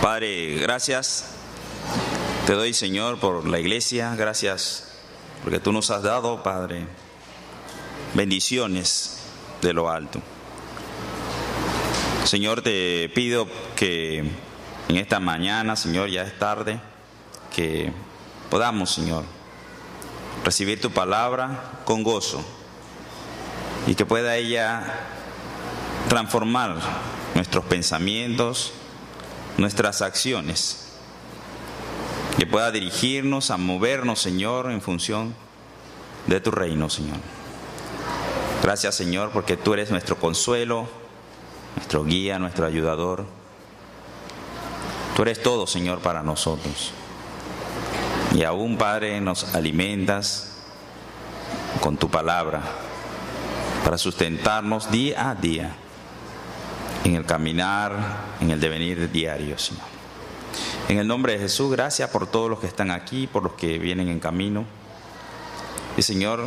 Padre, gracias te doy, Señor, por la iglesia. Gracias porque tú nos has dado, Padre, bendiciones de lo alto. Señor, te pido que en esta mañana, Señor, ya es tarde, que podamos, Señor, recibir tu palabra con gozo y que pueda ella transformar nuestros pensamientos, nuestras acciones, que pueda dirigirnos a movernos, Señor, en función de tu reino, Señor. Gracias, Señor, porque tú eres nuestro consuelo, nuestro guía, nuestro ayudador. Tú eres todo, Señor, para nosotros. Y aún, Padre, nos alimentas con tu palabra para sustentarnos día a día en el caminar, en el devenir diario, Señor. En el nombre de Jesús, gracias por todos los que están aquí, por los que vienen en camino. Y, Señor,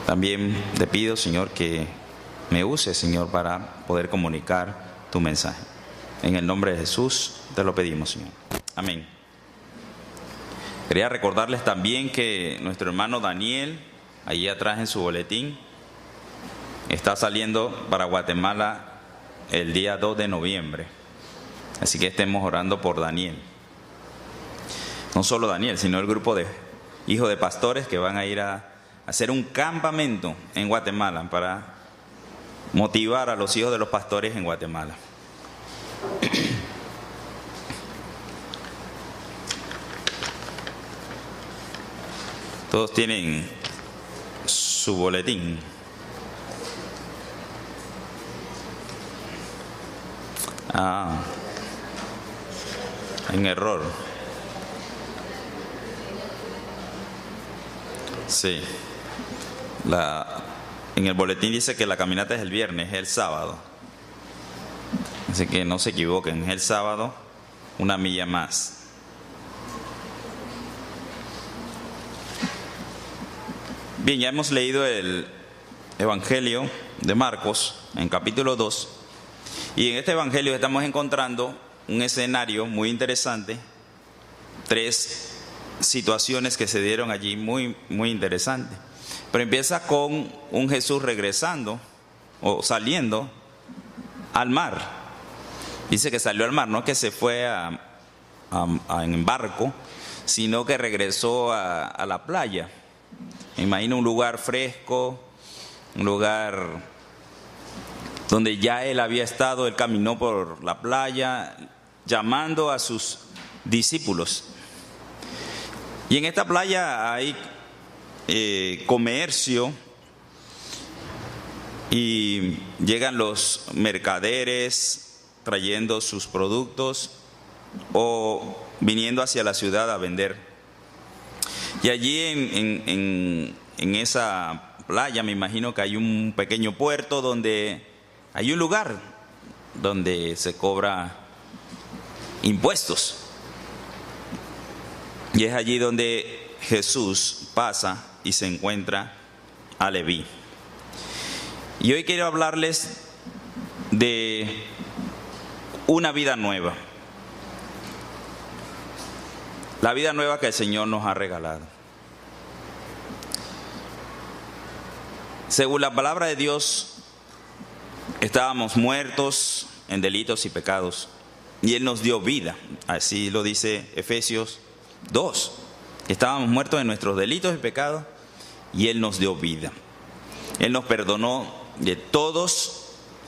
también te pido, Señor, que me uses, Señor, para poder comunicar tu mensaje. En el nombre de Jesús te lo pedimos, Señor. Amén. Quería recordarles también que nuestro hermano Daniel, ahí atrás en su boletín, está saliendo para Guatemala el día 2 de noviembre. Así que estemos orando por Daniel. No solo Daniel, sino el grupo de hijos de pastores que van a ir a hacer un campamento en Guatemala para motivar a los hijos de los pastores en Guatemala. Todos tienen su boletín. Hay un error. Sí. En el boletín dice que la caminata es el viernes, es el sábado. Así que no se equivoquen, es el sábado, 1 milla más. Bien, ya hemos leído el Evangelio de Marcos en capítulo 2. Y en este Evangelio estamos encontrando un escenario muy interesante, 3 situaciones que se dieron allí muy, muy interesantes. Pero empieza con un Jesús regresando o saliendo al mar. Dice que salió al mar, no que se fue en barco, sino que regresó a la playa. Me imagino un lugar fresco, un lugar donde ya él había estado. Él caminó por la playa llamando a sus discípulos. Y en esta playa hay comercio y llegan los mercaderes trayendo sus productos o viniendo hacia la ciudad a vender. Y allí en esa playa me imagino que hay un pequeño puerto donde hay un lugar donde se cobra impuestos. Y es allí donde Jesús pasa y se encuentra a Leví. Y hoy quiero hablarles de una vida nueva. La vida nueva que el Señor nos ha regalado. Según la palabra de Dios, estábamos muertos en delitos y pecados, y Él nos dio vida. Así lo dice Efesios 2, que estábamos muertos en nuestros delitos y pecados, y Él nos dio vida. Él nos perdonó de todos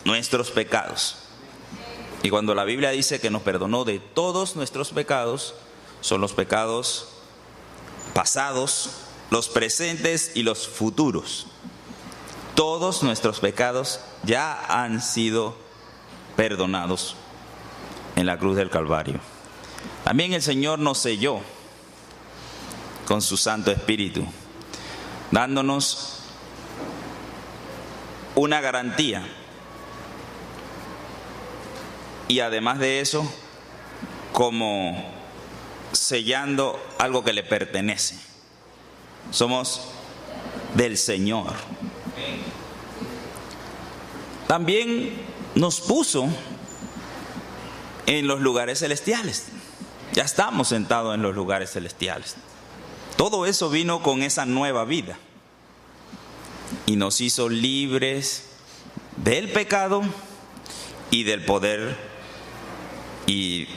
nuestros pecados. Y cuando la Biblia dice que nos perdonó de todos nuestros pecados, son los pecados pasados, los presentes y los futuros. Todos nuestros pecados ya han sido perdonados en la cruz del Calvario. También el Señor nos selló con su Santo Espíritu, dándonos una garantía. Y además de eso, como sellando algo que le pertenece. Somos del Señor. También nos puso en los lugares celestiales. Ya estamos sentados en los lugares celestiales. Todo eso vino con esa nueva vida y nos hizo libres del pecado y del poder y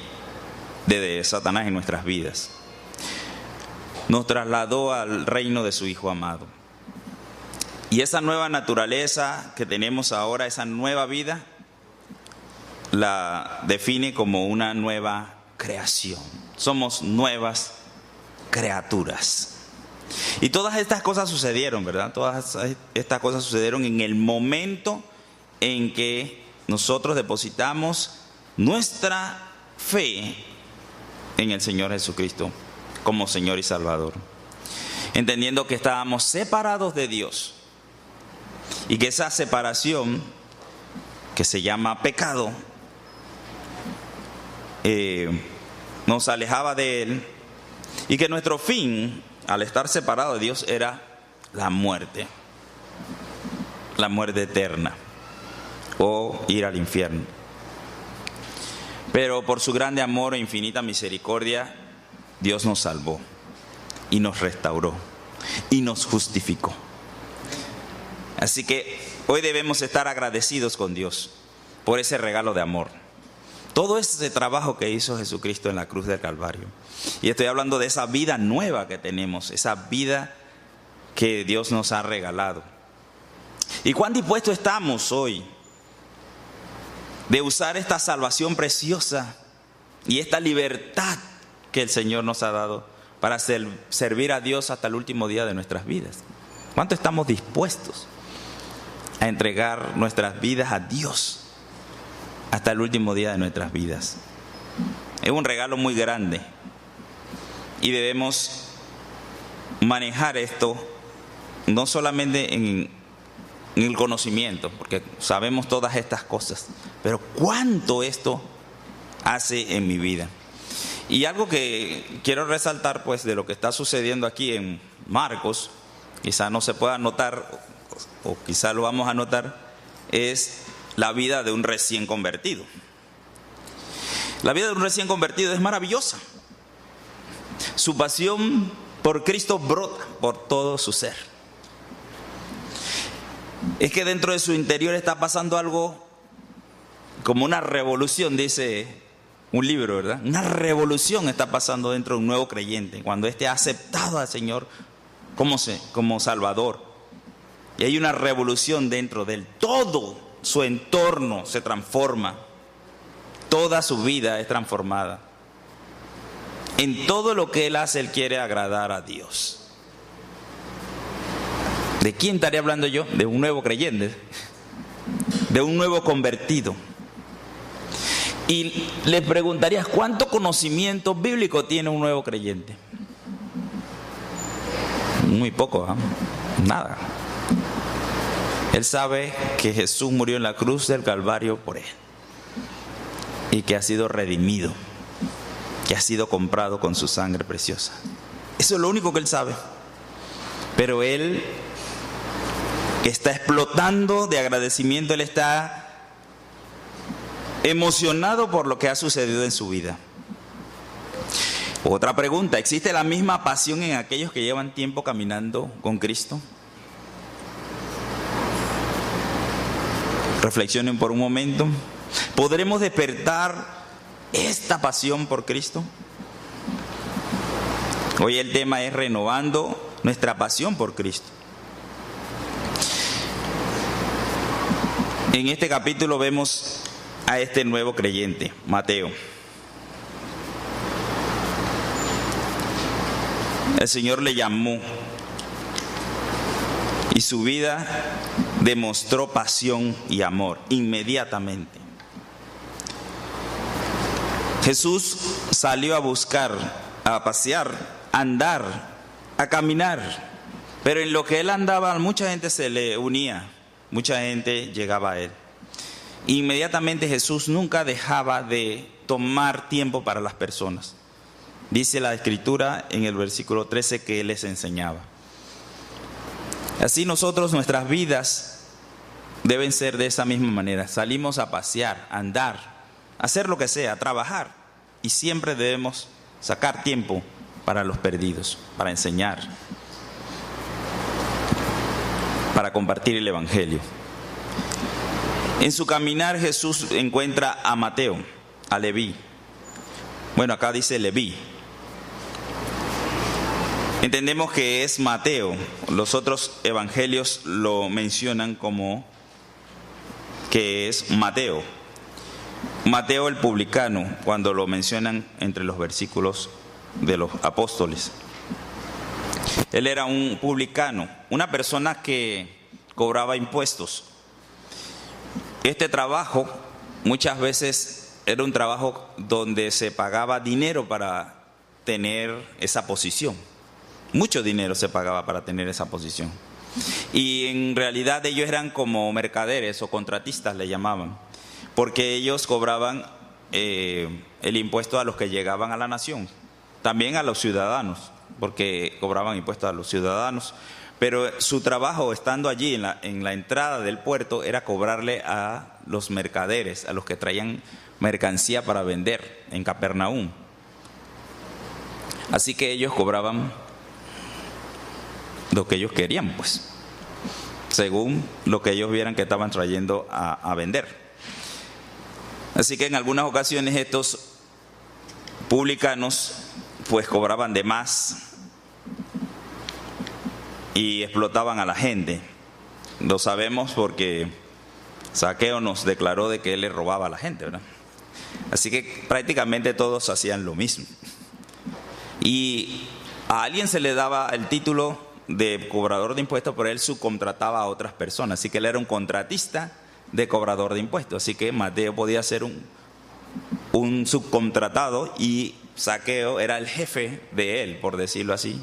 de Satanás en nuestras vidas. Nos trasladó al reino de su Hijo amado. Y esa nueva naturaleza que tenemos ahora, esa nueva vida, la define como una nueva creación. Somos nuevas criaturas. Y todas estas cosas sucedieron, ¿verdad? Todas estas cosas sucedieron en el momento en que nosotros depositamos nuestra fe en el Señor Jesucristo como Señor y Salvador. Entendiendo que estábamos separados de Dios y que esa separación, que se llama pecado, nos alejaba de Él, y que nuestro fin al estar separado de Dios era la muerte eterna o ir al infierno. Pero por su grande amor e infinita misericordia, Dios nos salvó y nos restauró y nos justificó. Así que hoy debemos estar agradecidos con Dios por ese regalo de amor. Todo ese trabajo que hizo Jesucristo en la cruz del Calvario. Y estoy hablando de esa vida nueva que tenemos, esa vida que Dios nos ha regalado. ¿Y cuán dispuestos estamos hoy de usar esta salvación preciosa y esta libertad que el Señor nos ha dado para servir a Dios hasta el último día de nuestras vidas? ¿Cuánto estamos dispuestos a entregar nuestras vidas a Dios hasta el último día de nuestras vidas? Es un regalo muy grande y debemos manejar esto no solamente en el conocimiento, porque sabemos todas estas cosas, pero cuánto esto hace en mi vida. Y algo que quiero resaltar, pues, de lo que está sucediendo aquí en Marcos, quizá no se pueda notar, o quizá lo vamos a notar, es la vida de un recién convertido. La vida de un recién convertido es maravillosa. Su pasión por Cristo brota por todo su ser. Es que dentro de su interior está pasando algo como una revolución, dice un libro, ¿verdad? Una revolución está pasando dentro de un nuevo creyente cuando éste ha aceptado al Señor como Salvador. Y hay una revolución dentro de él. Todo su entorno se transforma. Toda su vida es transformada. En todo lo que él hace, él quiere agradar a Dios. ¿De quién estaría hablando yo? De un nuevo creyente, de un nuevo convertido. Y le preguntarías, ¿cuánto conocimiento bíblico tiene un nuevo creyente? Muy poco, ¿eh? Nada. Él sabe que Jesús murió en la cruz del Calvario por él y que ha sido redimido, que ha sido comprado con su sangre preciosa. Eso es lo único que él sabe. Pero él está explotando de agradecimiento, él está emocionado por lo que ha sucedido en su vida. Otra pregunta, ¿existe la misma pasión en aquellos que llevan tiempo caminando con Cristo? Reflexionen por un momento. ¿Podremos despertar esta pasión por Cristo? Hoy el tema es renovando nuestra pasión por Cristo. En este capítulo vemos a este nuevo creyente, Mateo. El Señor le llamó y su vida demostró pasión y amor inmediatamente. Jesús salió a buscar, a pasear, a andar, a caminar, pero en lo que él andaba mucha gente se le unía, mucha gente llegaba a él. Inmediatamente Jesús nunca dejaba de tomar tiempo para las personas. Dice la Escritura en el versículo 13 que él les enseñaba. Así nosotros, nuestras vidas deben ser de esa misma manera. Salimos a pasear, a andar, hacer lo que sea, trabajar. Y siempre debemos sacar tiempo para los perdidos, para enseñar, para compartir el Evangelio. En su caminar Jesús encuentra a Mateo, a Leví. Bueno, acá dice Leví. Entendemos que es Mateo. Los otros evangelios lo mencionan como que es Mateo. Mateo el publicano, cuando lo mencionan entre los versículos de los apóstoles. Él era un publicano, una persona que cobraba impuestos. Este trabajo muchas veces era un trabajo donde se pagaba dinero para tener esa posición. Mucho dinero se pagaba para tener esa posición. Y en realidad ellos eran como mercaderes o contratistas, le llamaban, porque ellos cobraban el impuesto a los que llegaban a la nación, también a los ciudadanos, porque cobraban impuestos a los ciudadanos. Pero su trabajo estando allí en la entrada del puerto era cobrarle a los mercaderes, a los que traían mercancía para vender en Capernaum. Así que ellos cobraban lo que ellos querían, pues, según lo que ellos vieran que estaban trayendo a vender. Así que en algunas ocasiones estos publicanos pues cobraban de más y explotaban a la gente. Lo sabemos porque Zaqueo nos declaró de que él le robaba a la gente, ¿verdad? Así que prácticamente todos hacían lo mismo. Y a alguien se le daba el título de cobrador de impuestos, pero él subcontrataba a otras personas. Así que él era un contratista de cobrador de impuestos. Así que Mateo podía ser un subcontratado y Zaqueo era el jefe de él, por decirlo así,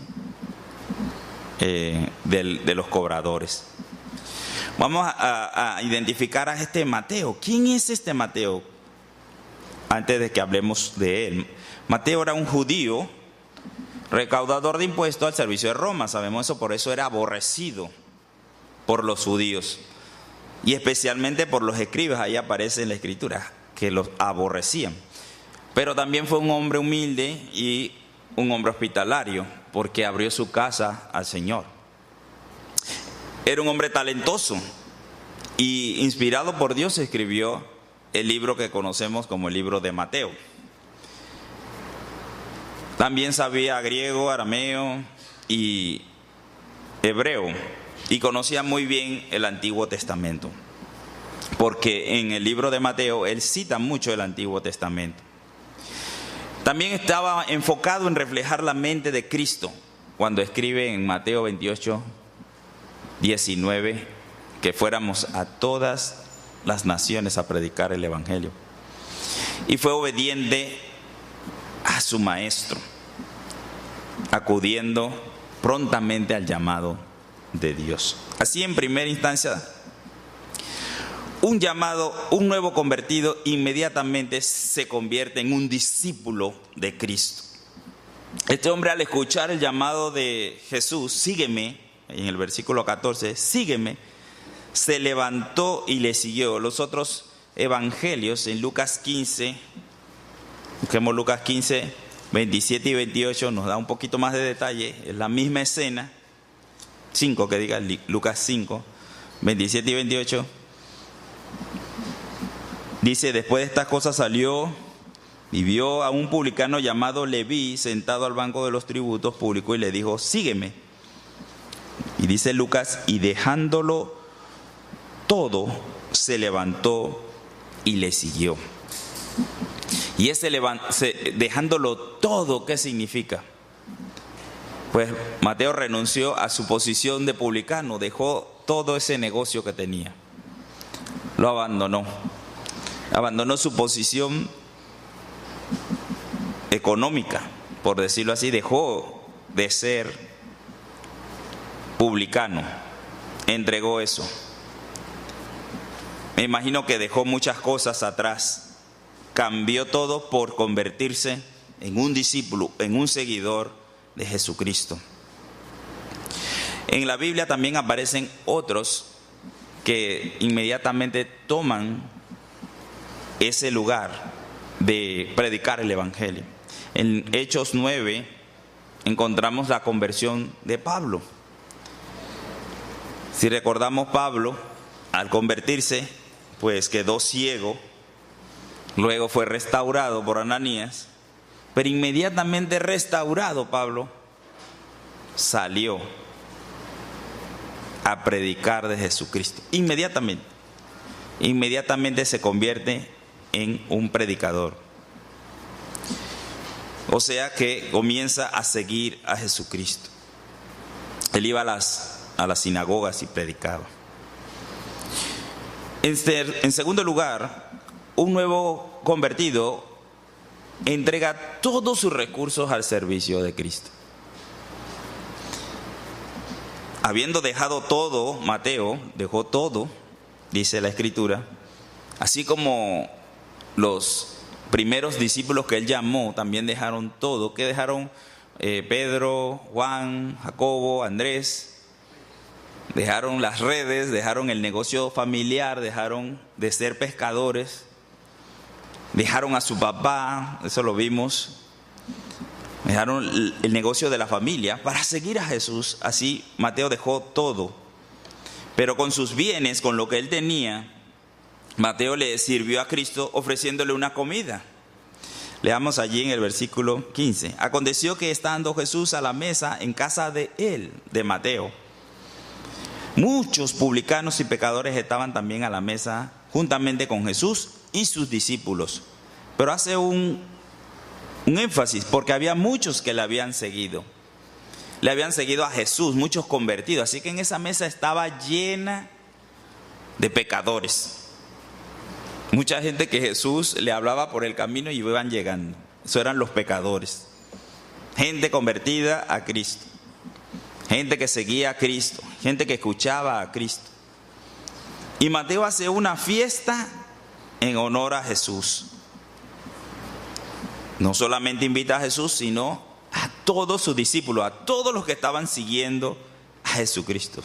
de los cobradores. Vamos a identificar a este Mateo. ¿Quién es este Mateo? Antes de que hablemos de él. Mateo era un judío, recaudador de impuestos al servicio de Roma. Sabemos eso, por eso era aborrecido por los judíos. Y especialmente por los escribas. Ahí aparece en la escritura que los aborrecían. Pero también fue un hombre humilde y un hombre hospitalario, porque abrió su casa al Señor. Era un hombre talentoso y inspirado por Dios escribió el libro que conocemos como el libro de Mateo. También sabía griego, arameo y hebreo y conocía muy bien el Antiguo Testamento, porque en el libro de Mateo él cita mucho el Antiguo Testamento. También estaba enfocado en reflejar la mente de Cristo cuando escribe en Mateo 28, 19, que fuéramos a todas las naciones a predicar el Evangelio. Y fue obediente a su maestro, acudiendo prontamente al llamado de Dios. Así, en primera instancia, un nuevo convertido inmediatamente se convierte en un discípulo de Cristo. Este hombre, al escuchar el llamado de Jesús, sígueme, en el versículo 14, sígueme, se levantó y le siguió. Los otros evangelios, en Lucas 15, busquemos Lucas 15, 27 y 28, nos da un poquito más de detalle. Es la misma escena, 5 que diga, Lucas 5, 27 y 28. Dice: después de estas cosas salió y vio a un publicano llamado Leví sentado al banco de los tributos públicos y le dijo: sígueme. Y dice Lucas: y dejándolo todo, se levantó y le siguió. Y ese dejándolo todo, ¿qué significa? Pues Mateo renunció a su posición de publicano, dejó todo ese negocio que tenía, lo abandonó su posición económica, por decirlo así, dejó de ser publicano, entregó eso. Me imagino que dejó muchas cosas atrás, cambió todo por convertirse en un discípulo, en un seguidor de Jesucristo. En la Biblia también aparecen otros que inmediatamente toman ese lugar de predicar el Evangelio. En Hechos 9 encontramos la conversión de Pablo. Si recordamos, Pablo, al convertirse, pues quedó ciego, luego fue restaurado por Ananías, pero inmediatamente restaurado Pablo salió a predicar de Jesucristo. Inmediatamente se convierte en un predicador. O sea que comienza a seguir a Jesucristo. Él iba a las sinagogas y predicaba. En segundo lugar, un nuevo convertido entrega todos sus recursos al servicio de Cristo. Habiendo dejado todo, Mateo dejó todo, dice la Escritura, así como los primeros discípulos que él llamó también dejaron todo. ¿Qué dejaron? Pedro, Juan, Jacobo, Andrés. Dejaron las redes, dejaron el negocio familiar, dejaron de ser pescadores, dejaron a su papá, eso lo vimos, dejaron el negocio de la familia para seguir a Jesús. Así Mateo dejó todo, pero con sus bienes, con lo que él tenía, Mateo le sirvió a Cristo ofreciéndole una comida. Leamos allí en el versículo 15. Aconteció que estando Jesús a la mesa en casa de él, de Mateo, muchos publicanos y pecadores estaban también a la mesa juntamente con Jesús y sus discípulos. Pero hace un énfasis, porque había muchos que le habían seguido. Le habían seguido a Jesús, muchos convertidos. Así que en esa mesa estaba llena de pecadores. Mucha gente que Jesús le hablaba por el camino y iban llegando. Eso eran los pecadores. Gente convertida a Cristo. Gente que seguía a Cristo, gente que escuchaba a Cristo. Y Mateo hace una fiesta en honor a Jesús. No solamente invita a Jesús, sino a todos sus discípulos, a todos los que estaban siguiendo a Jesucristo.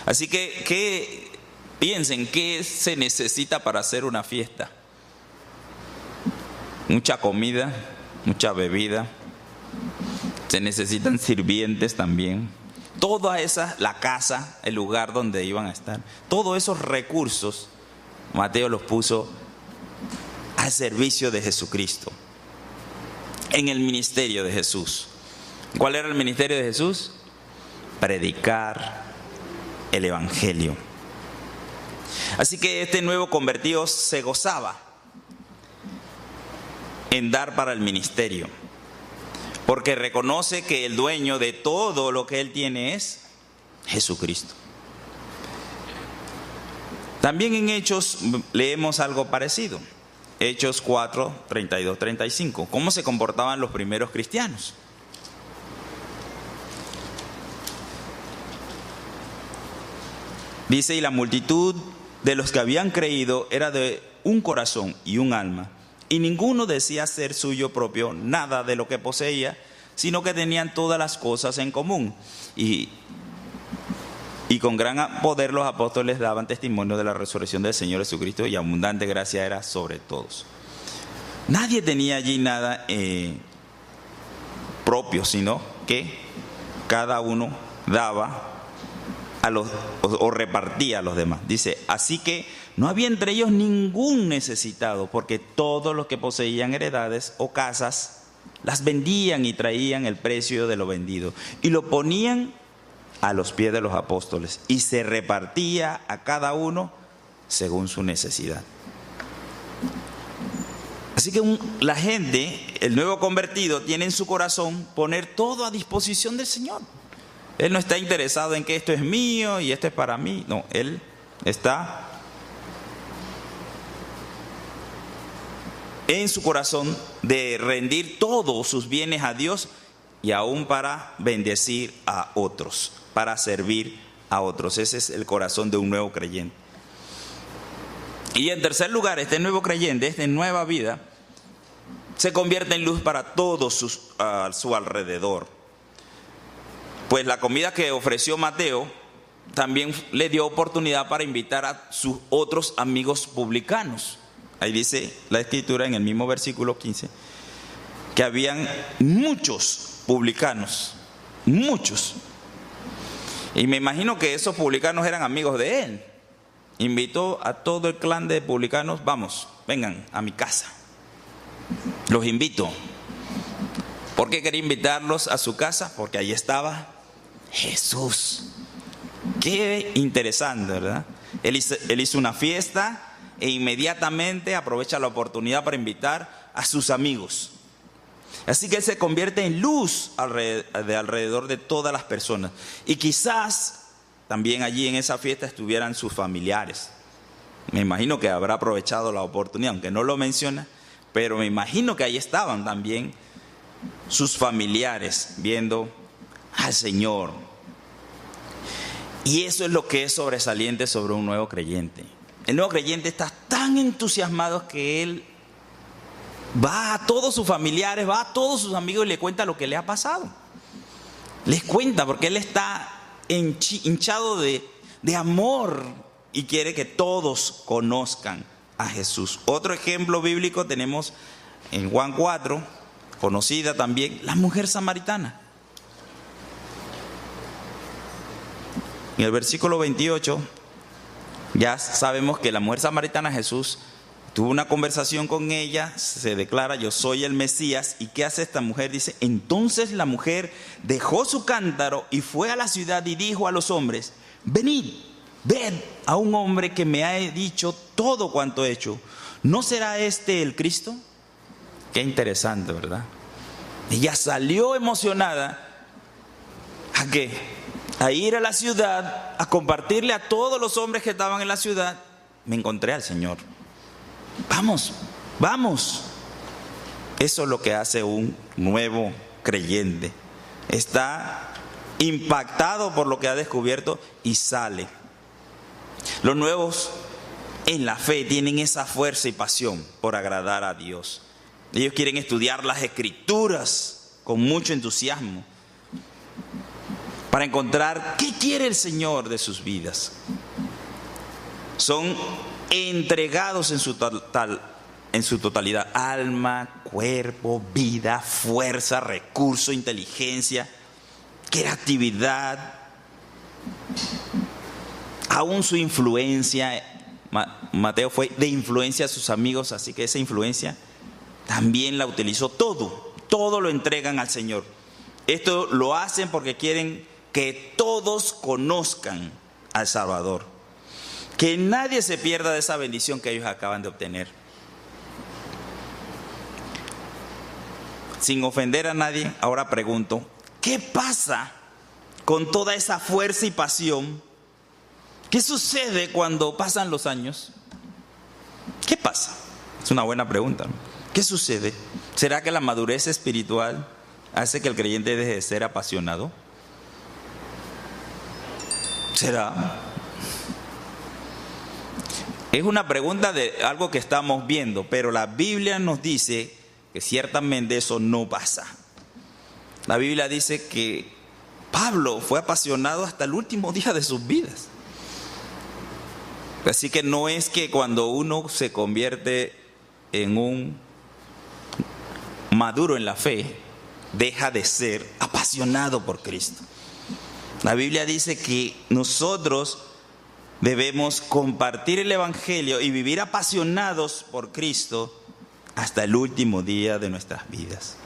Así que piensen, ¿qué se necesita para hacer una fiesta? Mucha comida, mucha bebida. Se necesitan sirvientes también. Toda esa, la casa, el lugar donde iban a estar, todos esos recursos, Mateo los puso al servicio de Jesucristo, en el ministerio de Jesús. ¿Cuál era el ministerio de Jesús? Predicar el Evangelio. Así que este nuevo convertido se gozaba en dar para el ministerio, porque reconoce que el dueño de todo lo que él tiene es Jesucristo. También en Hechos leemos algo parecido. Hechos 4, 32, 35. ¿Cómo se comportaban los primeros cristianos? Dice, y la multitud de los que habían creído era de un corazón y un alma. Y ninguno decía ser suyo propio nada de lo que poseía, sino que tenían todas las cosas en común. Y con gran poder los apóstoles daban testimonio de la resurrección del Señor Jesucristo, y abundante gracia era sobre todos. Nadie tenía allí nada propio, sino que cada uno daba o repartía a los demás. Dice, así que no había entre ellos ningún necesitado, porque todos los que poseían heredades o casas las vendían y traían el precio de lo vendido y lo ponían a los pies de los apóstoles, y se repartía a cada uno según su necesidad. Así que la gente, el nuevo convertido, tiene en su corazón poner todo a disposición del Señor. Él no está interesado en que esto es mío y esto es para mí. No, él está en su corazón de rendir todos sus bienes a Dios, y aún para bendecir a otros, para servir a otros. Ese es el corazón de un nuevo creyente. Y en tercer lugar, este nuevo creyente, esta nueva vida, se convierte en luz para todos a su alrededor. Pues la comida que ofreció Mateo también le dio oportunidad para invitar a sus otros amigos publicanos ahí dice la Escritura en el mismo versículo 15, que habían muchos publicanos, muchos. Y me imagino que esos publicanos eran amigos de él. Invitó a todo el clan de publicanos, vamos, vengan a mi casa. Los invito. ¿Por qué quería invitarlos a su casa? Porque ahí estaba Jesús. Qué interesante, ¿verdad? Él hizo una fiesta e inmediatamente aprovecha la oportunidad para invitar a sus amigos. Así que él se convierte en luz alrededor de todas las personas. Y quizás también allí en esa fiesta estuvieran sus familiares. Me imagino que habrá aprovechado la oportunidad, aunque no lo menciona, pero me imagino que ahí estaban también sus familiares viendo al Señor. Y eso es lo que es sobresaliente sobre un nuevo creyente. El nuevo creyente está tan entusiasmado que él va a todos sus familiares, va a todos sus amigos y le cuenta lo que le ha pasado. Les cuenta porque él está hinchado de amor y quiere que todos conozcan a Jesús. Otro ejemplo bíblico tenemos en Juan 4, conocida también, la mujer samaritana. En el versículo 28 ya sabemos que la mujer samaritana, Jesús tuvo una conversación con ella, se declara: yo soy el Mesías. ¿Y qué hace esta mujer? Dice: entonces la mujer dejó su cántaro y fue a la ciudad y dijo a los hombres: venid, ved a un hombre que me ha dicho todo cuanto he hecho. ¿No será este el Cristo? Qué interesante, ¿verdad? Ella salió emocionada. ¿A qué? A ir a la ciudad, a compartirle a todos los hombres que estaban en la ciudad: me encontré al Señor. Vamos, vamos. Eso es lo que hace un nuevo creyente. Está impactado por lo que ha descubierto y sale. Los nuevos en la fe tienen esa fuerza y pasión por agradar a Dios. Ellos quieren estudiar las Escrituras con mucho entusiasmo para encontrar qué quiere el Señor de sus vidas. Son entregados en su totalidad: alma, cuerpo, vida, fuerza, recurso, inteligencia, creatividad, aún su influencia. Mateo fue de influencia a sus amigos, así que esa influencia también la utilizó. Todo lo entregan al Señor. Esto lo hacen porque quieren que todos conozcan al Salvador, que nadie se pierda de esa bendición que ellos acaban de obtener. Sin ofender a nadie, ahora pregunto: ¿qué pasa con toda esa fuerza y pasión? ¿Qué sucede cuando pasan los años? ¿Qué pasa? Es una buena pregunta, ¿no? ¿Qué sucede? ¿Será que la madurez espiritual hace que el creyente deje de ser apasionado? ¿Será? Es una pregunta de algo que estamos viendo, pero la Biblia nos dice que ciertamente eso no pasa. La Biblia dice que Pablo fue apasionado hasta el último día de sus vidas. Así que no es que cuando uno se convierte en un maduro en la fe, deja de ser apasionado por Cristo. La Biblia dice que nosotros debemos compartir el Evangelio y vivir apasionados por Cristo hasta el último día de nuestras vidas.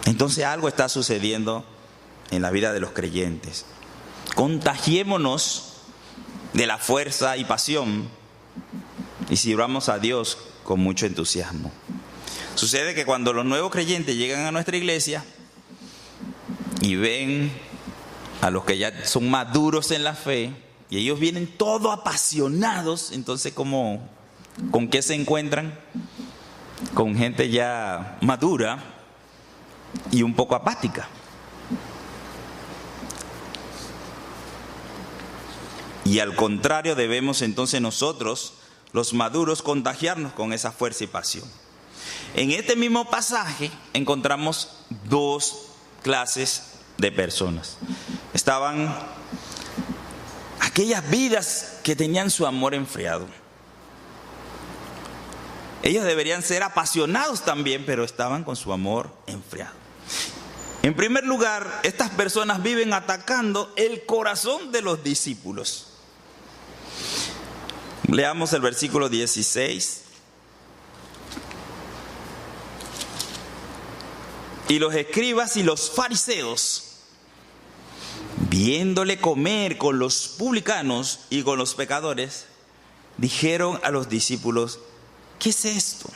Entonces algo está sucediendo en la vida de los creyentes. Contagiémonos de la fuerza y pasión y sirvamos a Dios con mucho entusiasmo. Sucede que cuando los nuevos creyentes llegan a nuestra iglesia y ven a los que ya son maduros en la fe, y ellos vienen todos apasionados, entonces ¿con qué se encuentran? Con gente ya madura y un poco apática. Y al contrario, debemos entonces nosotros, los maduros, contagiarnos con esa fuerza y pasión. En este mismo pasaje encontramos dos clases de personas. Estaban aquellas vidas que tenían su amor enfriado. Ellos deberían ser apasionados también, pero estaban con su amor enfriado. En primer lugar, estas personas viven atacando el corazón de los discípulos. Leamos el versículo 16. Y los escribas y los fariseos, viéndole comer con los publicanos y con los pecadores, dijeron a los discípulos: ¿qué es esto?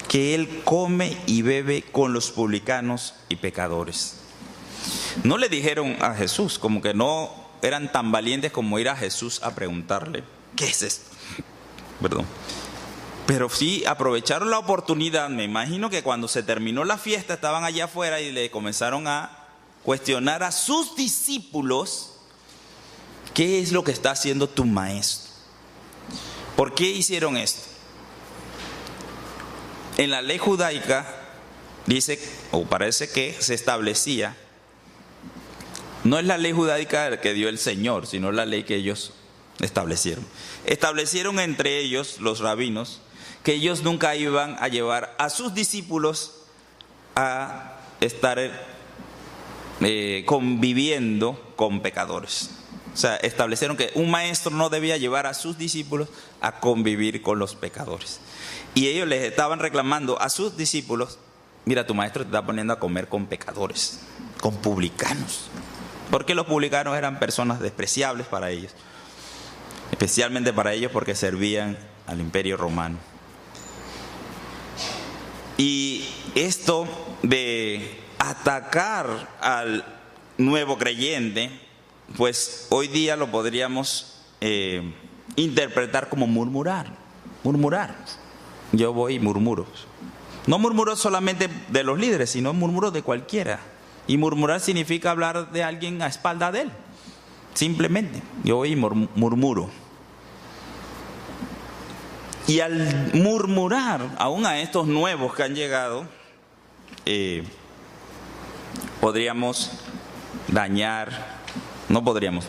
Que él come y bebe con los publicanos y pecadores. No le dijeron a Jesús, como que no eran tan valientes como ir a Jesús a preguntarle: ¿qué es esto? Perdón. Pero sí aprovecharon la oportunidad. Me imagino que cuando se terminó la fiesta estaban allá afuera y le comenzaron a cuestionar a sus discípulos: ¿qué es lo que está haciendo tu maestro? ¿Por qué hicieron esto? En la ley judaica dice, o parece que se establecía, no es la ley judaica que dio el Señor, sino la ley que ellos establecieron. Establecieron entre ellos, los rabinos, que ellos nunca iban a llevar a sus discípulos a estar conviviendo con pecadores. O sea, establecieron que un maestro no debía llevar a sus discípulos a convivir con los pecadores. Y ellos les estaban reclamando a sus discípulos: mira, tu maestro te está poniendo a comer con pecadores, con publicanos. Porque los publicanos eran personas despreciables para ellos. Especialmente para ellos porque servían al Imperio Romano. Y esto de atacar al nuevo creyente, pues hoy día lo podríamos interpretar como murmurar. Murmurar. Yo voy y murmuro. No murmuro solamente de los líderes, sino murmuro de cualquiera. Y murmurar significa hablar de alguien a espalda de él. Simplemente, yo voy y murmuro. Y al murmurar, aún a estos nuevos que han llegado,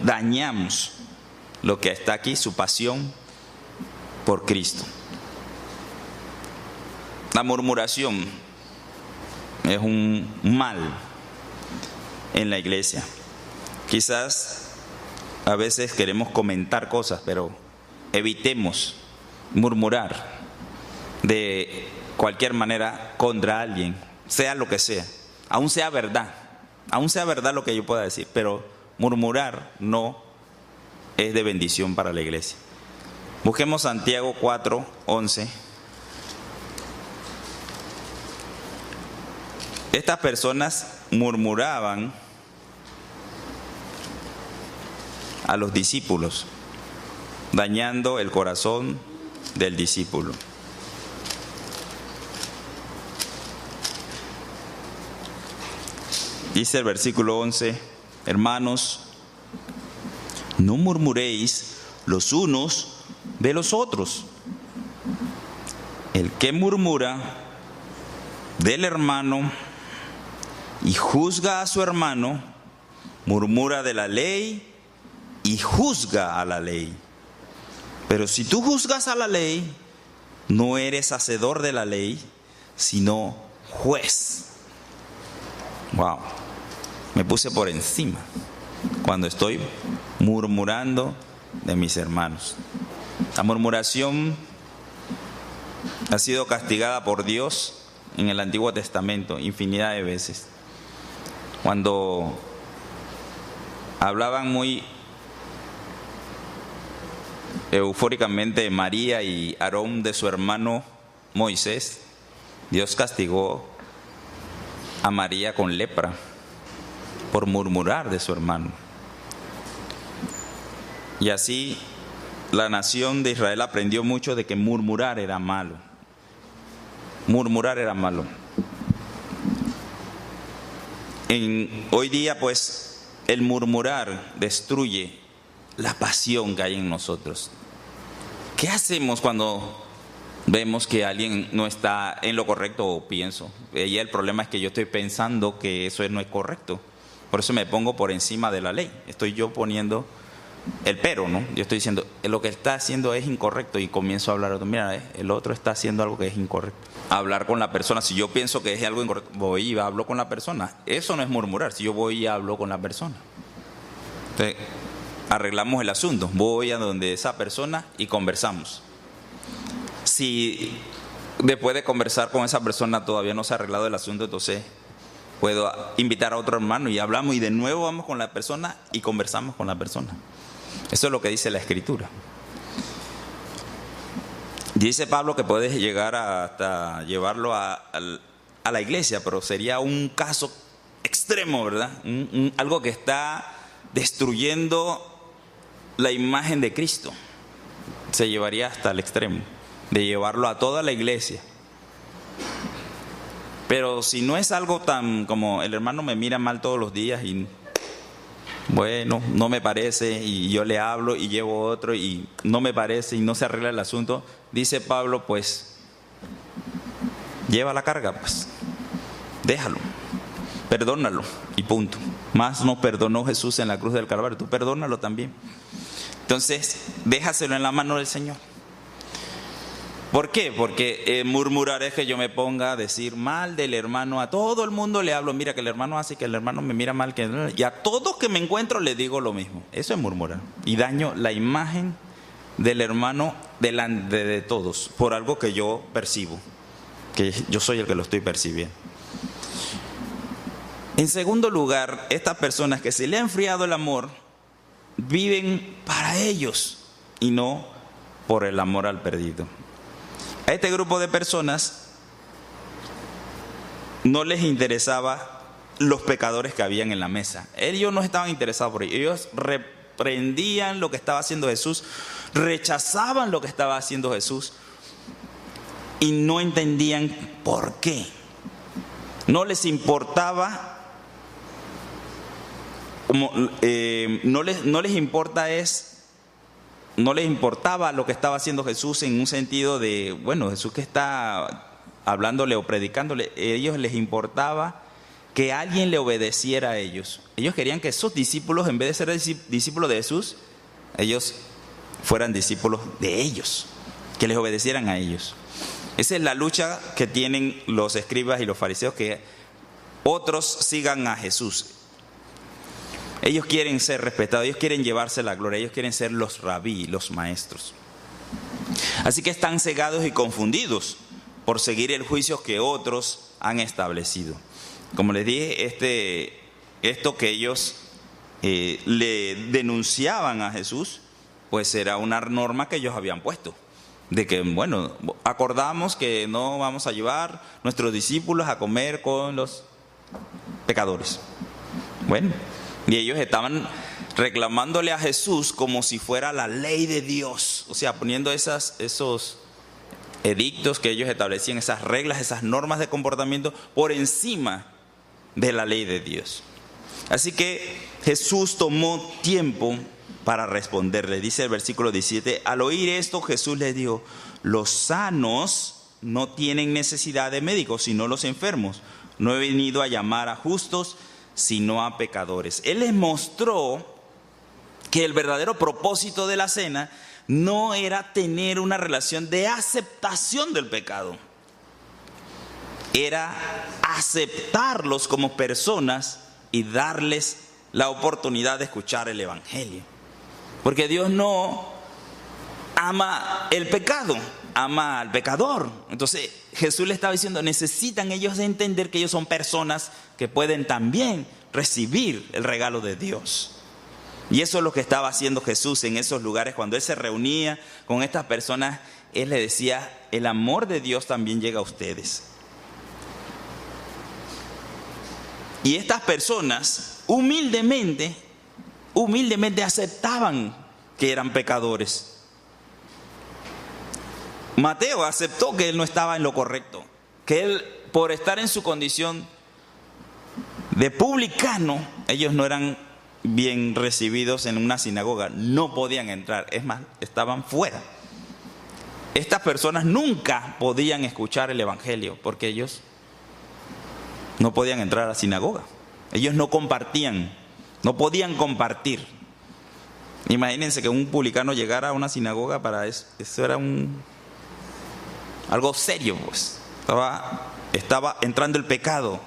dañamos lo que está aquí, su pasión por Cristo. La murmuración es un mal en la iglesia. Quizás a veces queremos comentar cosas, pero evitemos murmurar de cualquier manera contra alguien, sea lo que sea, aún sea verdad lo que yo pueda decir, pero murmurar no es de bendición para la iglesia. Busquemos Santiago 4:11. Estas personas murmuraban a los discípulos, dañando el corazón del discípulo. Dice el versículo 11: hermanos, no murmuréis los unos de los otros. El que murmura del hermano y juzga a su hermano, murmura de la ley y juzga a la ley. Pero si tú juzgas a la ley, no eres hacedor de la ley, sino juez. Wow, me puse por encima cuando estoy murmurando de mis hermanos. La murmuración ha sido castigada por Dios en el Antiguo Testamento infinidad de veces. Cuando hablaban muy eufóricamente María y Aarón de su hermano Moisés, Dios castigó a María con lepra por murmurar de su hermano. Y así la nación de Israel aprendió mucho de que murmurar era malo. Murmurar era malo. Hoy día, pues, el murmurar destruye la pasión que hay en nosotros. ¿Qué hacemos cuando vemos que alguien no está en lo correcto o pienso? Y el problema es que yo estoy pensando que eso no es correcto. Por eso me pongo por encima de la ley. Estoy yo poniendo el pero, ¿no? Yo estoy diciendo, lo que está haciendo es incorrecto y comienzo a hablar, mira, el otro está haciendo algo que es incorrecto. Hablar con la persona, si yo pienso que es algo incorrecto, voy y hablo con la persona. Eso no es murmurar, si yo voy y hablo con la persona. Entonces, arreglamos el asunto, voy a donde esa persona y conversamos. Si después de conversar con esa persona todavía no se ha arreglado el asunto, entonces puedo invitar a otro hermano y hablamos y de nuevo vamos con la persona y conversamos con la persona. Eso es lo que dice la Escritura. Dice Pablo que puedes llegar hasta llevarlo a la iglesia, pero sería un caso extremo, ¿verdad? Algo que está destruyendo la imagen de Cristo. Se llevaría hasta el extremo de llevarlo a toda la iglesia. Pero si no es algo tan como el hermano me mira mal todos los días y bueno, no me parece, y yo le hablo y llevo otro y no me parece y no se arregla el asunto, dice Pablo, pues lleva la carga, pues déjalo, perdónalo y punto. Más nos perdonó Jesús en la cruz del Calvario, tú perdónalo también. Entonces, déjaselo en la mano del Señor. ¿Por qué? Porque murmurar es que yo me ponga a decir mal del hermano, a todo el mundo le hablo, mira que el hermano hace, que el hermano me mira mal, y a todos que me encuentro le digo lo mismo. Eso es murmurar. Y daño la imagen del hermano delante de todos, por algo que yo percibo, que yo soy el que lo estoy percibiendo. En segundo lugar, estas personas que se le ha enfriado el amor, viven para ellos y no por el amor al perdido. A este grupo de personas no les interesaba los pecadores que habían en la mesa. Ellos no estaban interesados por ellos. Ellos reprendían lo que estaba haciendo Jesús, rechazaban lo que estaba haciendo Jesús y no entendían por qué. No les importaba, no les importaba lo que estaba haciendo Jesús en un sentido de, bueno, Jesús que está hablándole o predicándole, a ellos les importaba que alguien le obedeciera a ellos. Ellos querían que esos discípulos, en vez de ser discípulos de Jesús, ellos fueran discípulos de ellos, que les obedecieran a ellos. Esa es la lucha que tienen los escribas y los fariseos, que otros sigan a Jesús. Ellos quieren ser respetados, ellos quieren llevarse la gloria, ellos quieren ser los rabí, los maestros. Así que están cegados y confundidos por seguir el juicio que otros han establecido. Como les dije, esto que ellos le denunciaban a Jesús, pues era una norma que ellos habían puesto. De que, bueno, acordamos que no vamos a llevar nuestros discípulos a comer con los pecadores. Bueno, y ellos estaban reclamándole a Jesús como si fuera la ley de Dios. O sea, poniendo esos edictos que ellos establecían, esas reglas, esas normas de comportamiento por encima de la ley de Dios. Así que Jesús tomó tiempo para responderle. Dice el versículo 17, al oír esto Jesús les dijo, los sanos no tienen necesidad de médicos, sino los enfermos. No he venido a llamar a justos, sino a pecadores. Él les mostró que el verdadero propósito de la cena no era tener una relación de aceptación del pecado. Era aceptarlos como personas y darles la oportunidad de escuchar el Evangelio. Porque Dios no ama el pecado, ama al pecador. Entonces Jesús le estaba diciendo, necesitan ellos de entender que ellos son personas que pueden también recibir el regalo de Dios. Y eso es lo que estaba haciendo Jesús en esos lugares. Cuando Él se reunía con estas personas, Él le decía, el amor de Dios también llega a ustedes. Y estas personas humildemente aceptaban que eran pecadores. Mateo aceptó que él no estaba en lo correcto, que él, por estar en su condición de publicano, ellos no eran bien recibidos en una sinagoga, no podían entrar, es más, estaban fuera. Estas personas nunca podían escuchar el Evangelio porque ellos no podían entrar a la sinagoga, ellos no compartían, no podían compartir. Imagínense que un publicano llegara a una sinagoga para eso. Eso era algo serio, pues. Estaba entrando el pecado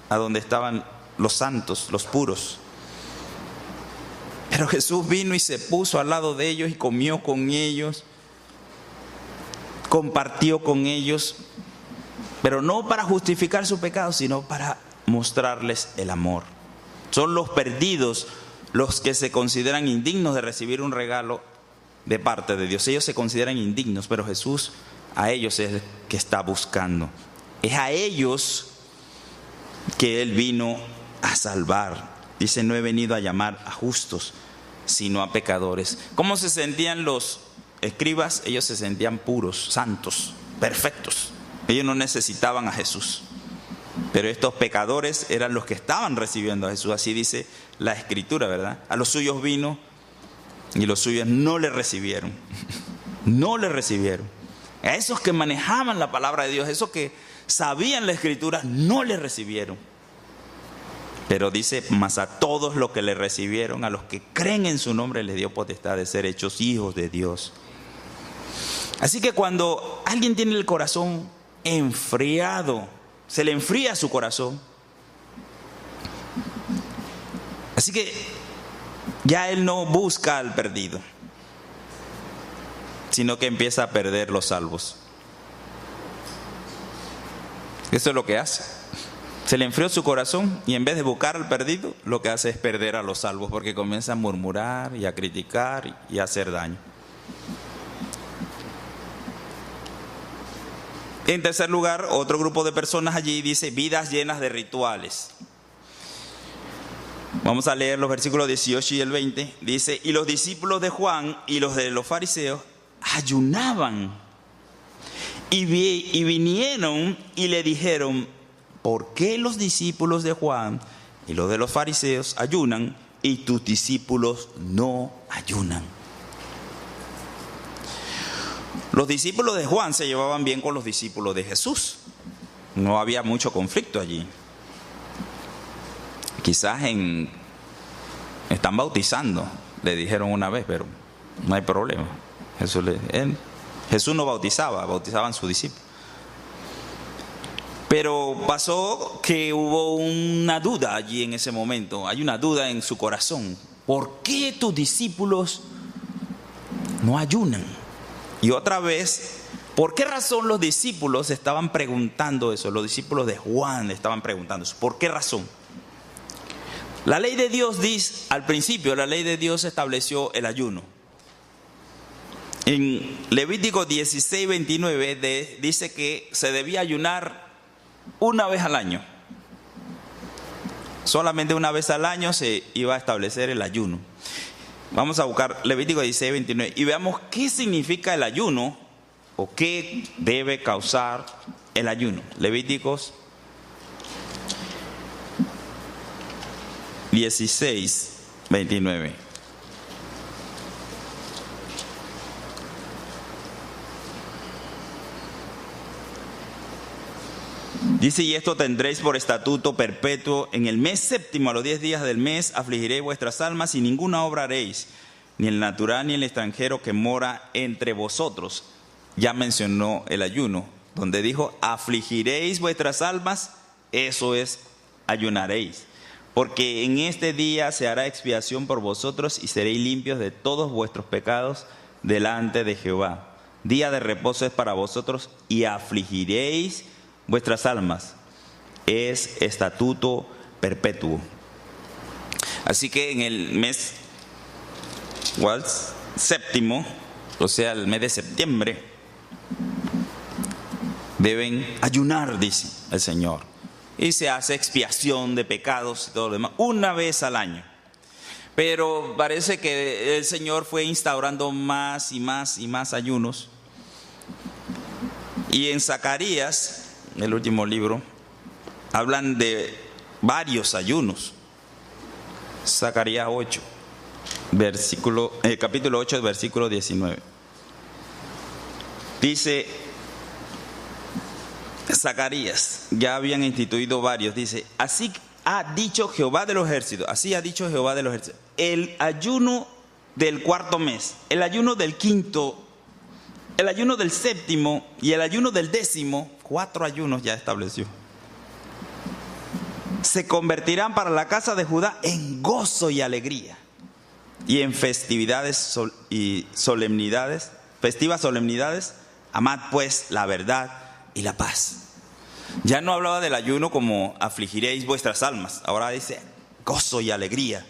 a donde estaban los santos, los puros. Pero Jesús vino y se puso al lado de ellos y comió con ellos, compartió con ellos, pero no para justificar su pecado, sino para mostrarles el amor. Son los perdidos los que se consideran indignos de recibir un regalo de parte de Dios. Ellos se consideran indignos, pero Jesús a ellos es el que está buscando. Es a ellos que Él vino a salvar. Dice, no he venido a llamar a justos, sino a pecadores. ¿Cómo se sentían los escribas? Ellos se sentían puros, santos, perfectos. Ellos no necesitaban a Jesús. Pero estos pecadores eran los que estaban recibiendo a Jesús. Así dice la Escritura, ¿verdad? A los suyos vino y los suyos no le recibieron. No le recibieron. A esos que manejaban la palabra de Dios, esos que sabían la Escritura, no le recibieron. Pero dice, mas a todos los que le recibieron, a los que creen en su nombre, les dio potestad de ser hechos hijos de Dios. Así que cuando alguien tiene el corazón enfriado, se le enfría su corazón. Así que ya él no busca al perdido, sino que empieza a perder los salvos. Eso es lo que hace. Se le enfrió su corazón y en vez de buscar al perdido, lo que hace es perder a los salvos, porque comienza a murmurar y a criticar y a hacer daño. En tercer lugar, otro grupo de personas allí dice vidas llenas de rituales. Vamos a leer los versículos 18 y el 20. Dice, y los discípulos de Juan y los de los fariseos ayunaban y vinieron y le dijeron, ¿por qué los discípulos de Juan y los de los fariseos ayunan y tus discípulos no ayunan? Los discípulos de Juan se llevaban bien con los discípulos de Jesús. No había mucho conflicto allí. Quizás están bautizando, le dijeron una vez, pero no hay problema. Jesús no bautizaba, bautizaban sus discípulos. Pero pasó que hubo una duda allí en ese momento. Hay una duda en su corazón. ¿Por qué tus discípulos no ayunan? Y otra vez, ¿por qué razón los discípulos estaban preguntando eso? Los discípulos de Juan estaban preguntando eso. ¿Por qué razón? La ley de Dios dice, al principio la ley de Dios estableció el ayuno. En Levítico 16:29 dice que se debía ayunar una vez al año. Solamente una vez al año se iba a establecer el ayuno. Vamos a buscar Levítico 16:29 y veamos qué significa el ayuno o qué debe causar el ayuno. Levíticos 16:29. Dice, y esto tendréis por estatuto perpetuo, en el mes séptimo, a los 10 días del mes, afligiréis vuestras almas y ninguna obra haréis, ni el natural ni el extranjero que mora entre vosotros. Ya mencionó el ayuno, donde dijo, afligiréis vuestras almas, eso es, ayunaréis. Porque en este día se hará expiación por vosotros y seréis limpios de todos vuestros pecados delante de Jehová. Día de reposo es para vosotros y afligiréis vuestras almas, es estatuto perpetuo. Así que en el mes séptimo, o sea, el mes de septiembre, deben ayunar, dice el Señor. Y se hace expiación de pecados y todo lo demás, una vez al año. Pero parece que el Señor fue instaurando más y más y más ayunos. Y en Zacarías, el último libro, hablan de varios ayunos. Zacarías 8, capítulo 8, versículo 19. Dice Zacarías, ya habían instituido varios, dice, así ha dicho Jehová de los ejércitos, así ha dicho Jehová de los ejércitos, el ayuno del cuarto mes, el ayuno del quinto, el ayuno del séptimo y el ayuno del décimo, 4 ayunos ya estableció, se convertirán para la casa de Judá en gozo y alegría, y en festividades y solemnidades, festivas solemnidades, amad pues la verdad y la paz. Ya no hablaba del ayuno como afligiréis vuestras almas, ahora dice gozo y alegría.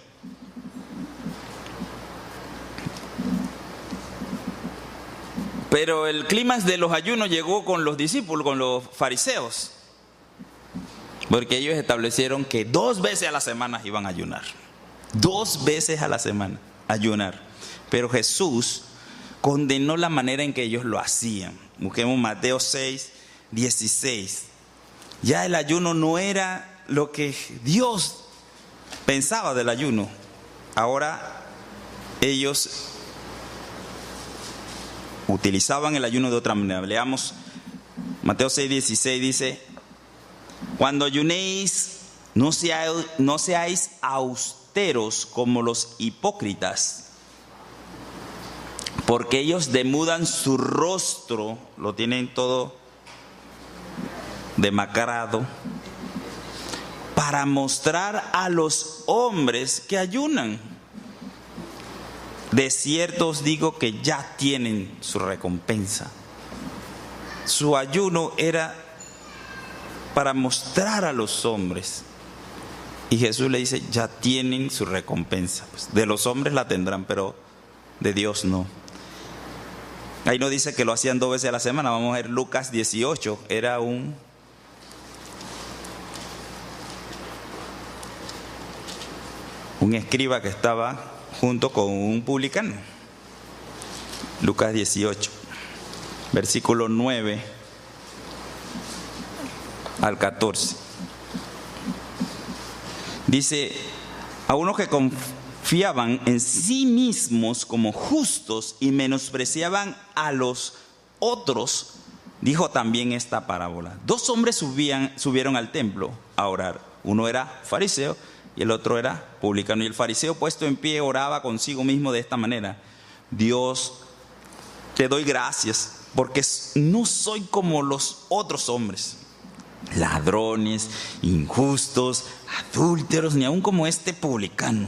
Pero el clímax de los ayunos llegó con los discípulos, con los fariseos, porque ellos establecieron que 2 veces a la semana iban a ayunar. 2 veces a la semana ayunar. Pero Jesús condenó la manera en que ellos lo hacían. Busquemos Mateo 6, 16. Ya el ayuno no era lo que Dios pensaba del ayuno. Ahora ellos utilizaban el ayuno de otra manera. Leamos Mateo 6, 16, dice: cuando ayunéis, no seáis austeros como los hipócritas, porque ellos demudan su rostro, lo tienen todo demacrado, para mostrar a los hombres que ayunan. De cierto os digo que ya tienen su recompensa. Su ayuno era para mostrar a los hombres. Y Jesús le dice, ya tienen su recompensa. Pues de los hombres la tendrán, pero de Dios no. Ahí no dice que lo hacían 2 veces a la semana. Vamos a ver Lucas 18. Era un escriba que estaba junto con un publicano. Lucas 18, versículo 9 al 14. Dice: a unos que confiaban en sí mismos como justos y menospreciaban a los otros, dijo también esta parábola. 2 hombres subieron al templo a orar. Uno era fariseo y el otro era publicano. Y el fariseo, puesto en pie, oraba consigo mismo de esta manera: Dios, te doy gracias porque no soy como los otros hombres, ladrones, injustos, adúlteros, ni aun como este publicano.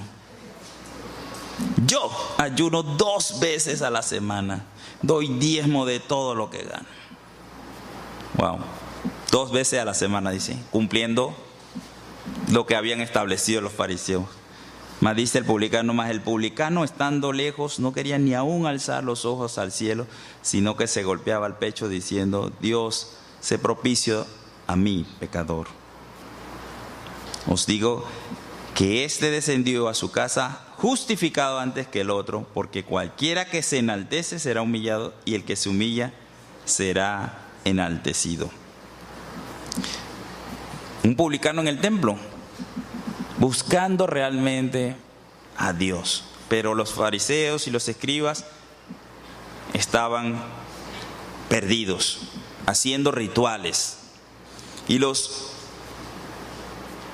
Yo ayuno 2 veces a la semana, doy diezmo de todo lo que gano. Wow, 2 veces a la semana, dice, cumpliendo lo que habían establecido los fariseos. Mas dice el publicano, estando lejos, no quería ni aún alzar los ojos al cielo, sino que se golpeaba el pecho diciendo: Dios, sé propicio a mí, pecador. Os digo que éste descendió a su casa justificado antes que el otro, porque cualquiera que se enaltece será humillado, y el que se humilla será enaltecido. Un publicano en el templo, buscando realmente a Dios. Pero los fariseos y los escribas estaban perdidos, haciendo rituales. Y los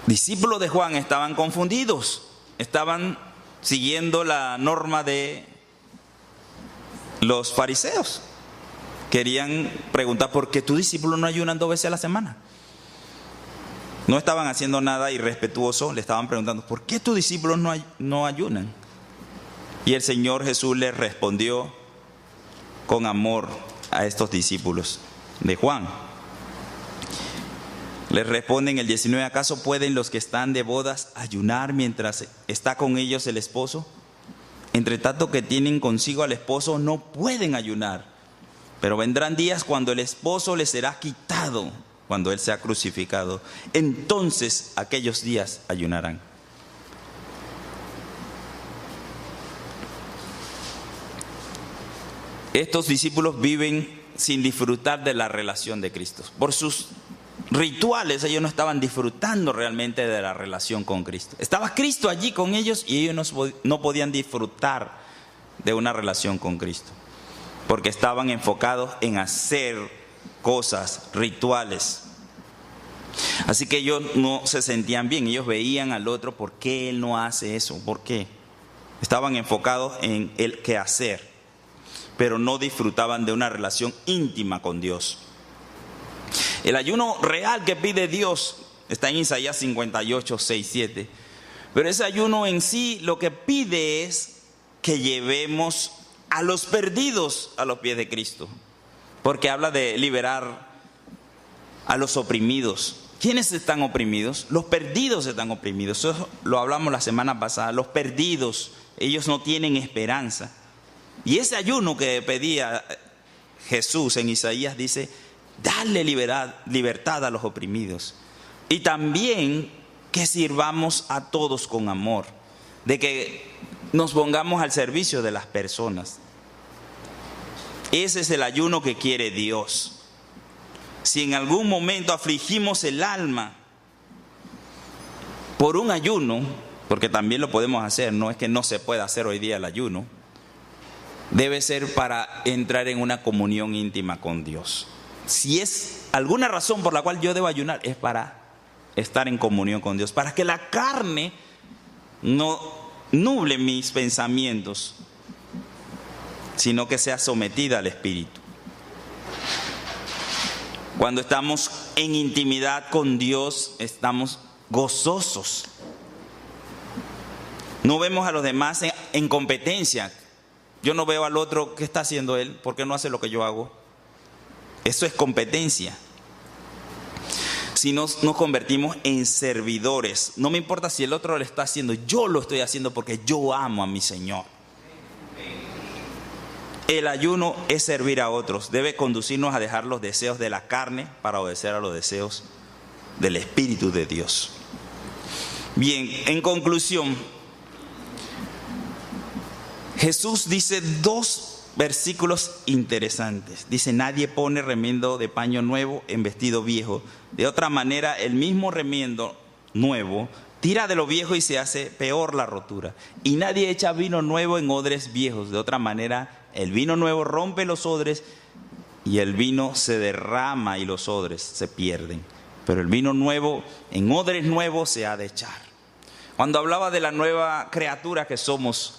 discípulos de Juan estaban confundidos, estaban siguiendo la norma de los fariseos. Querían preguntar: ¿por qué tus discípulos no ayunan 2 veces a la semana? No estaban haciendo nada irrespetuoso, le estaban preguntando: ¿por qué tus discípulos no ayunan? Y el Señor Jesús les respondió con amor a estos discípulos de Juan. Les responde en el 19: ¿acaso pueden los que están de bodas ayunar mientras está con ellos el esposo? Entre tanto que tienen consigo al esposo, no pueden ayunar. Pero vendrán días cuando el esposo les será quitado, cuando él sea crucificado. Entonces aquellos días ayunarán. Estos discípulos viven sin disfrutar de la relación de Cristo. Por sus rituales ellos no estaban disfrutando realmente de la relación con Cristo. Estaba Cristo allí con ellos y ellos no podían disfrutar de una relación con Cristo, porque estaban enfocados en hacer cosas, rituales. Así que ellos no se sentían bien. Ellos veían al otro: ¿por qué él no hace eso? ¿Por qué? Estaban enfocados en el quehacer, pero no disfrutaban de una relación íntima con Dios. El ayuno real que pide Dios está en Isaías 58, 6, 7. Pero ese ayuno en sí lo que pide es que llevemos a los perdidos a los pies de Cristo. Porque habla de liberar a los oprimidos. ¿Quiénes están oprimidos? Los perdidos están oprimidos. Eso lo hablamos la semana pasada. Los perdidos, ellos no tienen esperanza. Y ese ayuno que pedía Jesús en Isaías dice, darle libertad a los oprimidos. Y también que sirvamos a todos con amor, de que nos pongamos al servicio de las personas. Ese es el ayuno que quiere Dios. Si en algún momento afligimos el alma por un ayuno, porque también lo podemos hacer, no es que no se pueda hacer hoy día el ayuno, debe ser para entrar en una comunión íntima con Dios. Si es alguna razón por la cual yo debo ayunar, es para estar en comunión con Dios, para que la carne no nuble mis pensamientos, sino que sea sometida al Espíritu. Cuando estamos en intimidad con Dios, estamos gozosos. No vemos a los demás en competencia. Yo no veo al otro, ¿qué está haciendo él? ¿Por qué no hace lo que yo hago? Eso es competencia. Si nos convertimos en servidores, no me importa si el otro lo está haciendo, yo lo estoy haciendo porque yo amo a mi Señor. El ayuno es servir a otros, debe conducirnos a dejar los deseos de la carne para obedecer a los deseos del Espíritu de Dios. Bien, en conclusión, Jesús dice dos versículos interesantes. Dice, nadie pone remiendo de paño nuevo en vestido viejo. De otra manera, el mismo remiendo nuevo tira de lo viejo y se hace peor la rotura. Y nadie echa vino nuevo en odres viejos. De otra manera, el vino nuevo rompe los odres y el vino se derrama y los odres se pierden. Pero el vino nuevo en odres nuevos se ha de echar. Cuando hablaba de la nueva criatura que somos,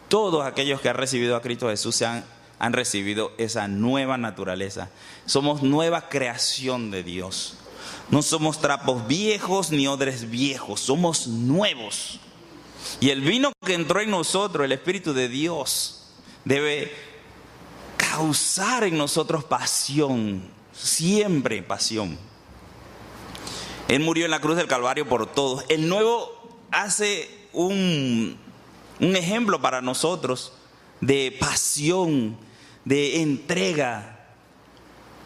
todos aquellos que han recibido a Cristo Jesús han recibido esa nueva naturaleza. Somos nueva creación de Dios. No somos trapos viejos ni odres viejos, somos nuevos. Y el vino que entró en nosotros, el Espíritu de Dios, debe causar en nosotros pasión, siempre pasión. Él murió en la cruz del Calvario por todos. El nuevo hace un ejemplo para nosotros de pasión, de entrega,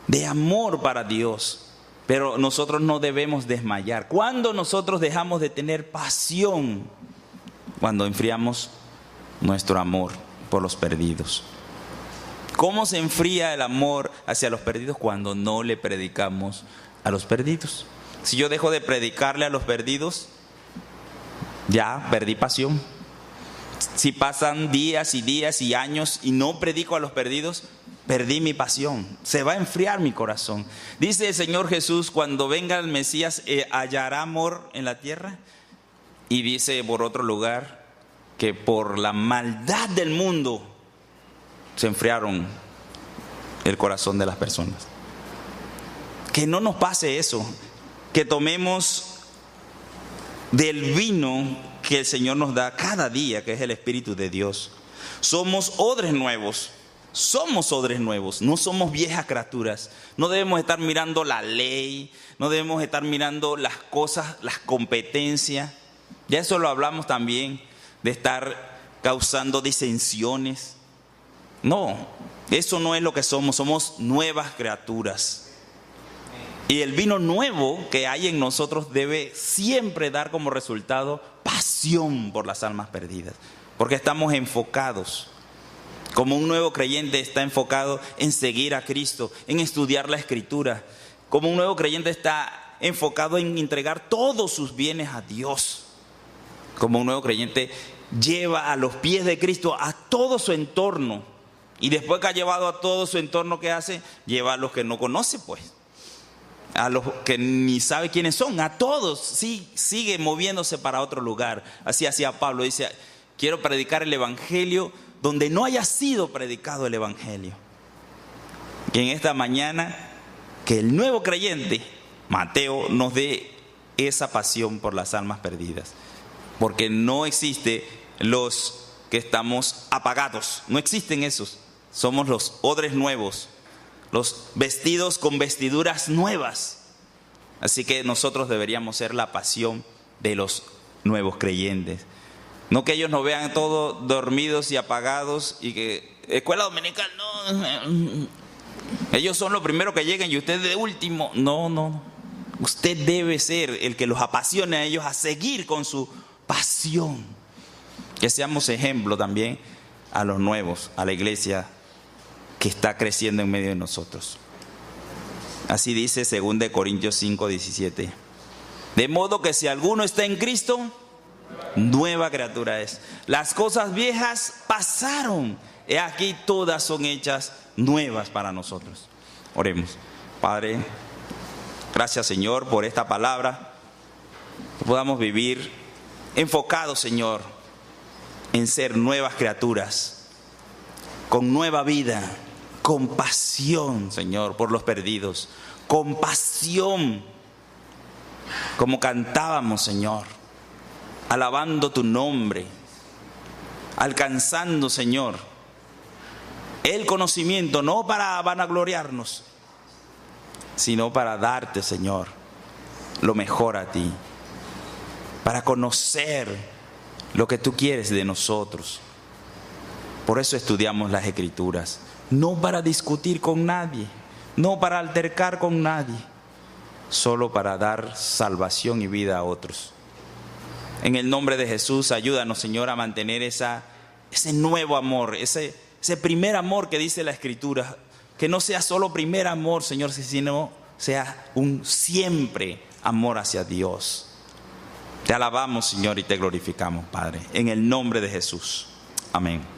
de amor para Dios. Pero nosotros no debemos desmayar. ¿Cuándo nosotros dejamos de tener pasión? Cuando enfriamos nuestro amor por los perdidos. ¿Cómo se enfría el amor hacia los perdidos? Cuando no le predicamos a los perdidos. Si yo dejo de predicarle a los perdidos, ya perdí pasión. Si pasan días y días y años y no predico a los perdidos, perdí mi pasión. Se va a enfriar mi corazón. Dice el Señor Jesús, cuando venga el Mesías, ¿hallará amor en la tierra? Y dice por otro lugar que por la maldad del mundo se enfriaron el corazón de las personas. Que no nos pase eso. Que tomemos del vino que el Señor nos da cada día, que es el Espíritu de Dios. Somos odres nuevos. Somos odres nuevos, no somos viejas criaturas. No debemos estar mirando la ley, no debemos estar mirando las cosas, las competencias. Ya eso lo hablamos también, de estar causando disensiones. No, eso no es lo que somos, somos nuevas criaturas. Y el vino nuevo que hay en nosotros debe siempre dar como resultado pasión por las almas perdidas, porque estamos enfocados. Como un nuevo creyente está enfocado en seguir a Cristo, en estudiar la Escritura. Como un nuevo creyente está enfocado en entregar todos sus bienes a Dios. Como un nuevo creyente lleva a los pies de Cristo a todo su entorno. Y después que ha llevado a todo su entorno, ¿qué hace? Lleva a los que no conoce, pues. A los que ni sabe quiénes son, a todos. Sí, sigue moviéndose para otro lugar. Así hacía Pablo, dice, Quiero predicar el Evangelio donde no haya sido predicado el Evangelio. Que en esta mañana, que el nuevo creyente, Mateo, nos dé esa pasión por las almas perdidas. Porque no existe los que estamos apagados, no existen esos. Somos los odres nuevos, los vestidos con vestiduras nuevas. Así que nosotros deberíamos ser la pasión de los nuevos creyentes. No que ellos nos vean todos dormidos y apagados y que escuela dominical, no. Ellos son los primeros que llegan y usted de último. No. Usted debe ser el que los apasione a ellos a seguir con su pasión. Que seamos ejemplo también a los nuevos, a la iglesia que está creciendo en medio de nosotros. Así dice 2 Corintios 5:17. De modo que si alguno está en Cristo, nueva criatura es. Las cosas viejas pasaron, he aquí todas son hechas nuevas para nosotros. Oremos. Padre, gracias, Señor, por esta palabra. Que podamos vivir enfocados, Señor, en ser nuevas criaturas, con nueva vida, con pasión, Señor, por los perdidos, con pasión, como cantábamos, Señor, alabando tu nombre, alcanzando, Señor, el conocimiento, no para vanagloriarnos, sino para darte, Señor, lo mejor a ti, para conocer lo que tú quieres de nosotros. Por eso estudiamos las Escrituras, no para discutir con nadie, no para altercar con nadie, solo para dar salvación y vida a otros. En el nombre de Jesús, ayúdanos, Señor, a mantener ese nuevo amor, ese primer amor que dice la Escritura. Que no sea solo primer amor, Señor, sino sea un siempre amor hacia Dios. Te alabamos, Señor, y te glorificamos, Padre. En el nombre de Jesús. Amén.